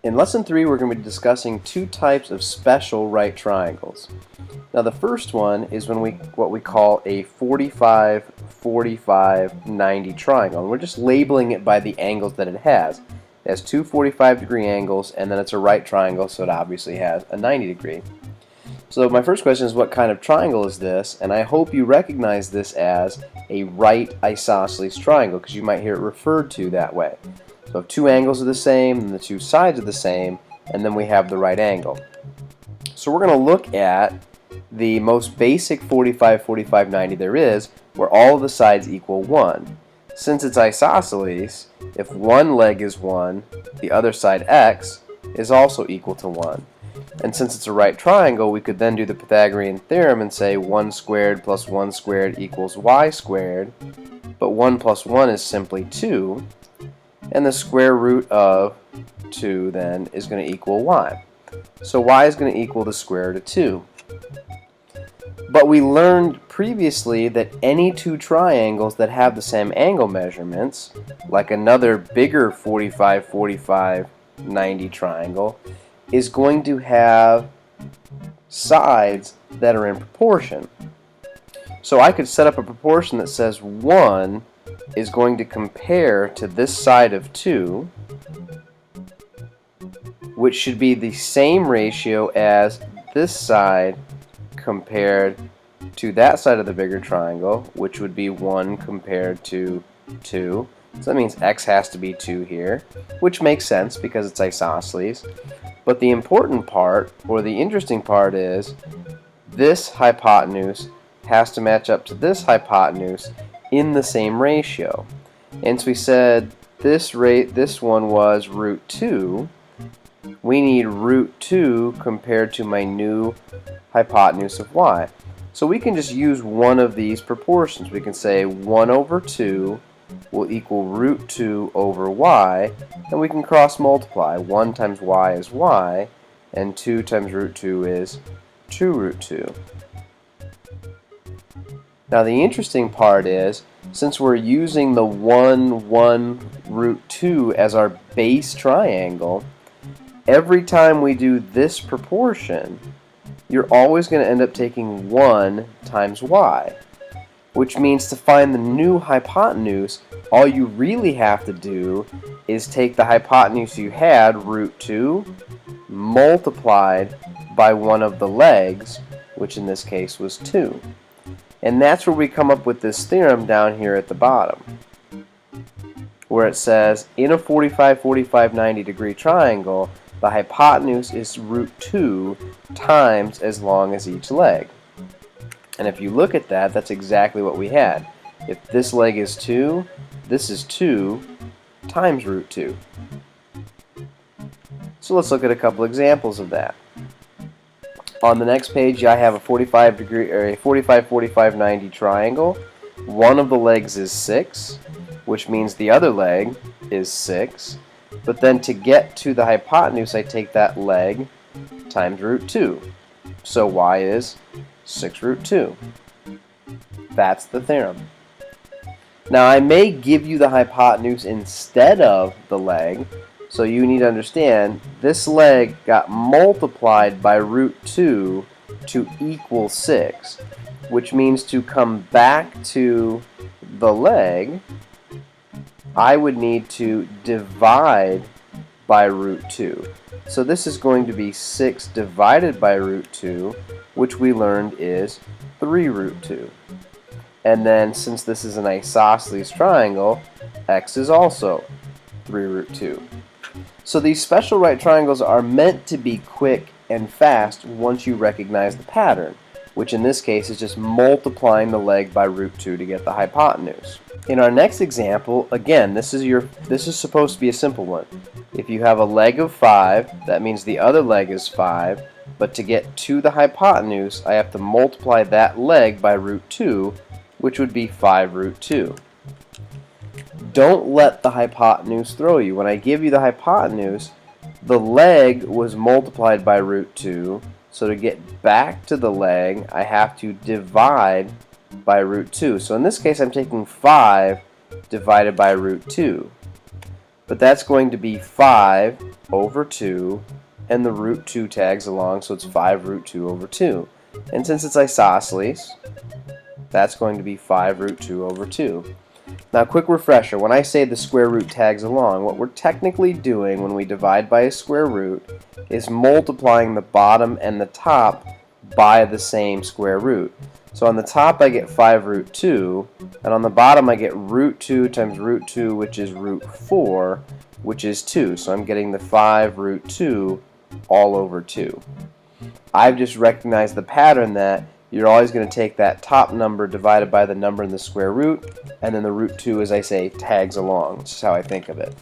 In Lesson 3, we're going to be discussing two types of special right triangles. Now the first one is what we call a 45, 45, 90 triangle. And we're just labeling it by the angles that it has. It has two 45-degree angles, and then it's a right triangle, so it obviously has a 90-degree. So my first question is, what kind of triangle is this? And I hope you recognize this as a right isosceles triangle, because you might hear it referred to that way. So if two angles are the same, and the two sides are the same, and then we have the right angle. So we're going to look at the most basic 45, 45, 90 there is, where all of the sides equal 1. Since it's isosceles, if one leg is 1, the other side x is also equal to 1. And since it's a right triangle, we could then do the Pythagorean theorem and say 1 squared plus 1 squared equals y squared, but 1 plus 1 is simply 2. And the square root of 2 then is going to equal y. So y is going to equal the square root of 2. But we learned previously that any two triangles that have the same angle measurements, like another bigger 45, 45, 90 triangle, is going to have sides that are in proportion. So I could set up a proportion that says 1 is going to compare to this side of 2, which should be the same ratio as this side compared to that side of the bigger triangle, which would be 1 compared to 2. So that means x has to be 2 here, which makes sense because it's isosceles. But the important part, or the interesting part, is this hypotenuse has to match up to this hypotenuse in the same ratio. And so we said this one was root 2. We need root 2 compared to my new hypotenuse of y. So we can just use one of these proportions. We can say 1 over 2 will equal root 2 over y, and we can cross multiply. 1 times y is y, and 2 times root 2 is 2 root 2. Now the interesting part is, since we're using the 1, 1, root 2 as our base triangle, every time we do this proportion, you're always going to end up taking 1 times y, which means to find the new hypotenuse, all you really have to do is take the hypotenuse you had, root 2, multiplied by one of the legs, which in this case was 2. And that's where we come up with this theorem down here at the bottom, where it says in a 45, 45, 90 degree triangle, the hypotenuse is root 2 times as long as each leg. And if you look at that, that's exactly what we had. If this leg is 2, this is 2 times root 2. So let's look at a couple examples of that. On the next page, I have a 45, 45, 90 triangle. One of the legs is 6, which means the other leg is 6. But then to get to the hypotenuse, I take that leg times root 2. So y is 6 root 2. That's the theorem. Now I may give you the hypotenuse instead of the leg, so you need to understand this leg got multiplied by root 2 to equal 6, which means to come back to the leg, I would need to divide by root 2. So this is going to be 6 divided by root 2, which we learned is 3 root 2. And then since this is an isosceles triangle, x is also 3 root 2. So these special right triangles are meant to be quick and fast once you recognize the pattern, which in this case is just multiplying the leg by root 2 to get the hypotenuse. In our next example, again, this is supposed to be a simple one. If you have a leg of 5, that means the other leg is 5, but to get to the hypotenuse, I have to multiply that leg by root 2, which would be 5 root 2. Don't let the hypotenuse throw you. When I give you the hypotenuse, the leg was multiplied by root 2, so to get back to the leg, I have to divide by root 2. So in this case, I'm taking 5 divided by root 2. but that's going to be 5 over 2, and the root 2 tags along, so it's 5 root 2 over 2. And since it's isosceles, that's going to be 5 root 2 over 2. Now, quick refresher, when I say the square root tags along, what we're technically doing when we divide by a square root is multiplying the bottom and the top by the same square root. So on the top I get 5 root 2, and on the bottom I get root 2 times root 2, which is root 4, which is 2. So I'm getting the 5 root 2 all over 2. I've just recognized the pattern that you're always going to take that top number divided by the number in the square root, and then the root 2, as I say, tags along. This is how I think of it.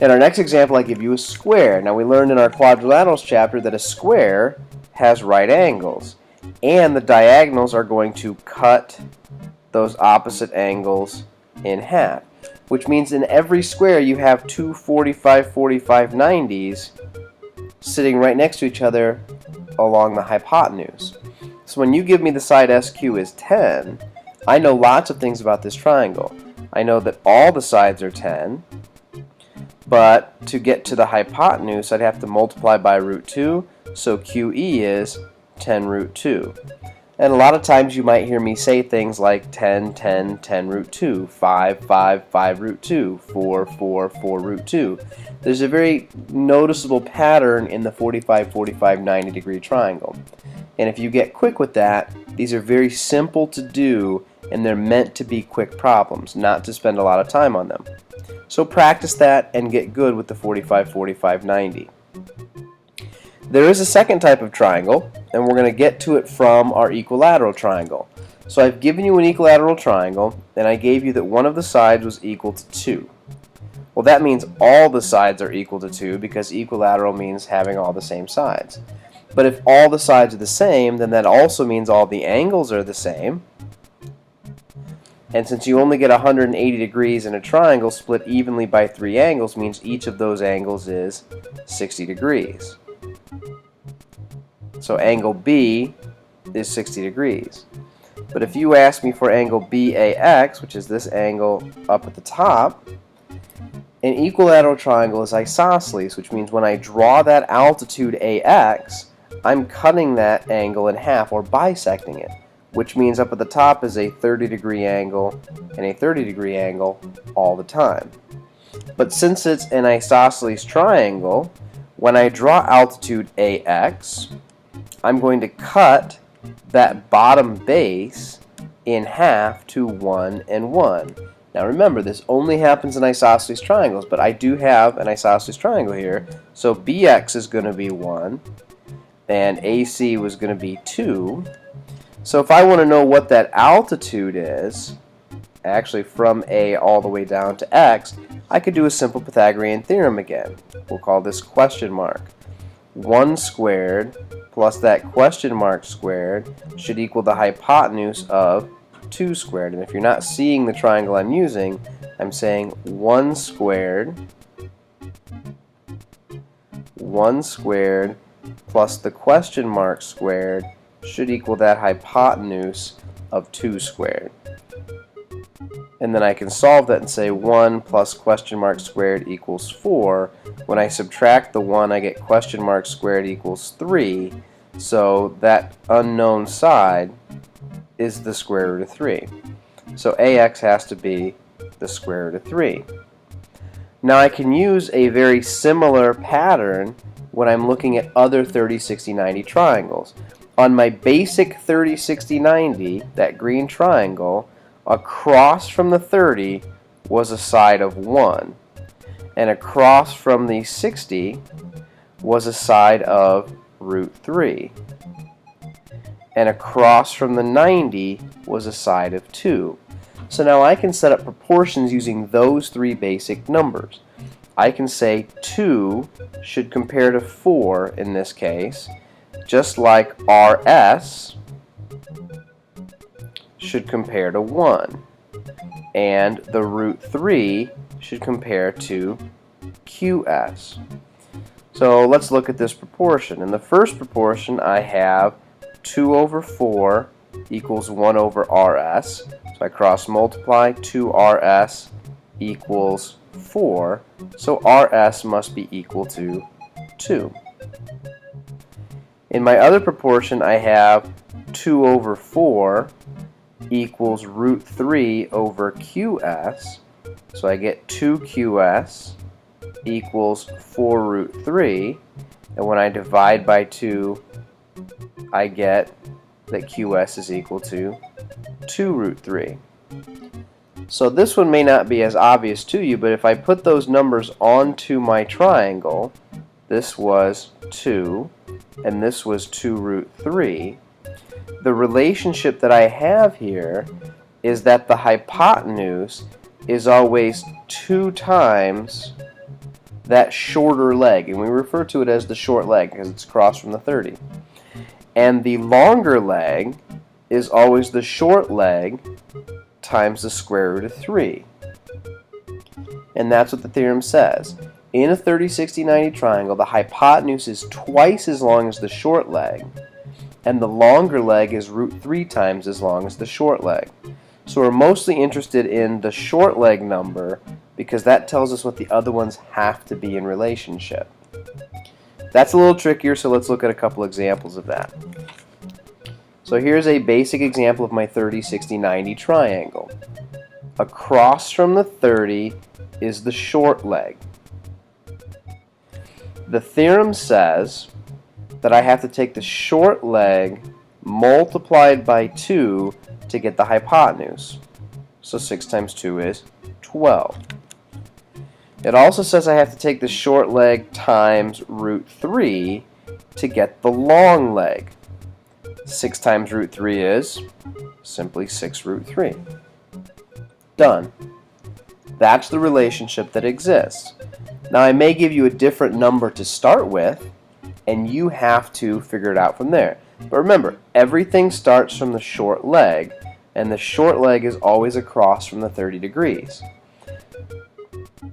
In our next example, I give you a square. Now, we learned in our quadrilaterals chapter that a square has right angles, and the diagonals are going to cut those opposite angles in half, which means in every square you have two 45, 45, 90s sitting right next to each other along the hypotenuse. So when you give me the side SQ is 10, I know lots of things about this triangle. I know that all the sides are 10, but to get to the hypotenuse I'd have to multiply by root 2, so QE is 10 root 2. And a lot of times you might hear me say things like 10, 10, 10 root 2, 5, 5, 5 root 2, 4, 4, 4 root 2. There's a very noticeable pattern in the 45, 45, 90 degree triangle. And if you get quick with that, these are very simple to do, and they're meant to be quick problems, not to spend a lot of time on them. So practice that and get good with the 45, 45, 90. There is a second type of triangle, and we're going to get to it from our equilateral triangle. So I've given you an equilateral triangle, and I gave you that one of the sides was equal to 2. Well, that means all the sides are equal to 2, because equilateral means having all the same sides. But if all the sides are the same, then that also means all the angles are the same. And since you only get 180 degrees in a triangle split evenly by 3 angles, means each of those angles is 60 degrees. So angle B is 60 degrees. But if you ask me for angle BAX, which is this angle up at the top, an equilateral triangle is isosceles, which means when I draw that altitude AX, I'm cutting that angle in half, or bisecting it, which means up at the top is a 30 degree angle and a 30 degree angle all the time. But since it's an isosceles triangle, when I draw altitude AX, I'm going to cut that bottom base in half to 1 and 1. Now remember, this only happens in isosceles triangles, but I do have an isosceles triangle here, so BX is going to be 1, and AC was going to be 2. So if I want to know what that altitude is, actually from A all the way down to X, I could do a simple Pythagorean theorem again. We'll call this question mark. 1 squared plus that question mark squared should equal the hypotenuse of 2 squared. And if you're not seeing the triangle I'm using, I'm saying 1 squared plus the question mark squared should equal that hypotenuse of 2 squared. And then I can solve that and say 1 plus question mark squared equals 4. When I subtract the 1, I get question mark squared equals 3. So that unknown side is the square root of 3. So AX has to be the square root of 3. Now I can use a very similar pattern when I'm looking at other 30, 60, 90 triangles. On my basic 30, 60, 90, that green triangle, across from the 30 was a side of 1, and across from the 60 was a side of root 3, and across from the 90 was a side of 2. So now I can set up proportions using those 3 basic numbers. I can say 2 should compare to 4 in this case, just like RS should compare to 1, and the root 3 should compare to QS. So let's look at this proportion. In the first proportion, I have 2 over 4 equals 1 over RS. So I cross multiply, 2RS equals 4, so RS must be equal to 2. In my other proportion, I have 2 over 4 equals root 3 over QS, so I get 2QS equals 4 root 3, and when I divide by 2, I get that QS is equal to 2 root 3. So this one may not be as obvious to you, but if I put those numbers onto my triangle, this was 2, and this was 2 root 3, the relationship that I have here is that the hypotenuse is always 2 times that shorter leg, and we refer to it as the short leg because it's across from the 30. And the longer leg is always the short leg times the square root of 3. And that's what the theorem says. In a 30, 60, 90 triangle, the hypotenuse is twice as long as the short leg, and the longer leg is root 3 times as long as the short leg. So we're mostly interested in the short leg number because that tells us what the other ones have to be in relationship. That's a little trickier, so let's look at a couple examples of that. So here's a basic example of my 30, 60, 90 triangle. Across from the 30 is the short leg. The theorem says that I have to take the short leg multiplied by 2 to get the hypotenuse. So 6 times 2 is 12. It also says I have to take the short leg times root 3 to get the long leg. 6 times root 3 is simply 6 root 3. Done. That's the relationship that exists. Now I may give you a different number to start with, and you have to figure it out from there. But remember, everything starts from the short leg, and the short leg is always across from the 30 degrees.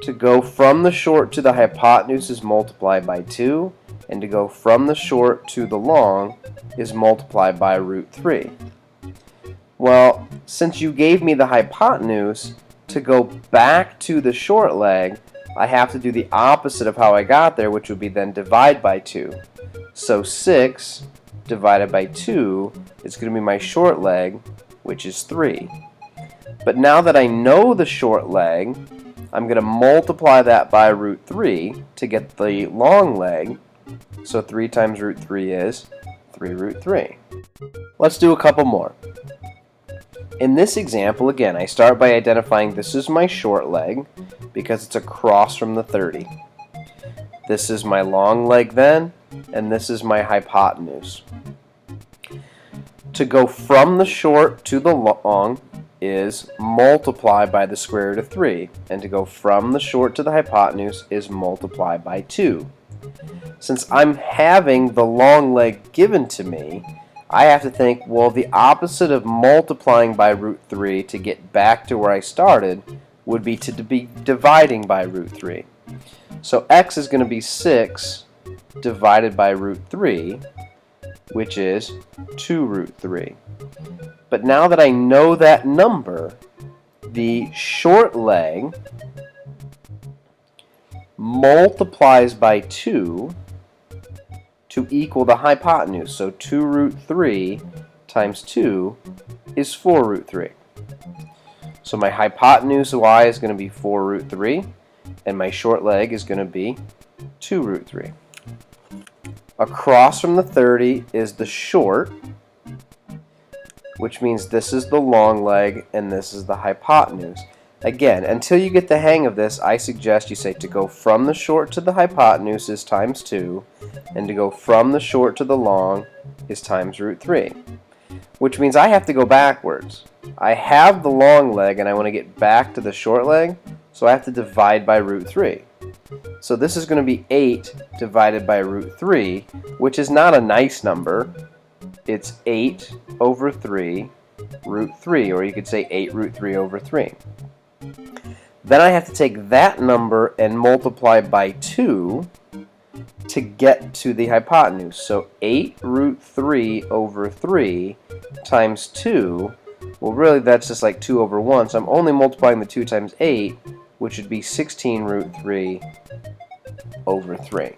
To go from the short to the hypotenuse is multiplied by 2, and to go from the short to the long is multiplied by root 3. Well, since you gave me the hypotenuse, to go back to the short leg, I have to do the opposite of how I got there, which would be then divide by 2. So 6 divided by 2 is going to be my short leg, which is 3. But now that I know the short leg, I'm going to multiply that by root 3 to get the long leg. So 3 times root 3 is 3 root 3. Let's do a couple more. In this example, again, I start by identifying this is my short leg because it's across from the 30. This is my long leg then, and this is my hypotenuse. To go from the short to the long is multiply by the square root of 3, and to go from the short to the hypotenuse is multiply by 2. Since I'm having the long leg given to me, I have to think, well, the opposite of multiplying by root 3 to get back to where I started would be to be dividing by root 3. So x is going to be 6 divided by root 3, which is 2 root 3. But now that I know that number, the short leg multiplies by 2 to equal the hypotenuse. So 2 root 3 times 2 is 4 root 3. So my hypotenuse y is going to be 4 root 3, and my short leg is going to be 2 root 3. Across from the 30 is the short, which means this is the long leg and this is the hypotenuse. Again, until you get the hang of this, I suggest you say to go from the short to the hypotenuse is times 2, and to go from the short to the long is times root 3. Which means I have to go backwards. I have the long leg and I want to get back to the short leg, so I have to divide by root 3. So this is going to be 8 divided by root 3, which is not a nice number. It's 8 over 3 root 3, or you could say 8 root 3 over 3. Then I have to take that number and multiply by 2 to get to the hypotenuse. So 8 root 3 over 3 times 2, well really that's just like 2 over 1, so I'm only multiplying the 2 times 8, which would be 16 root 3 over 3.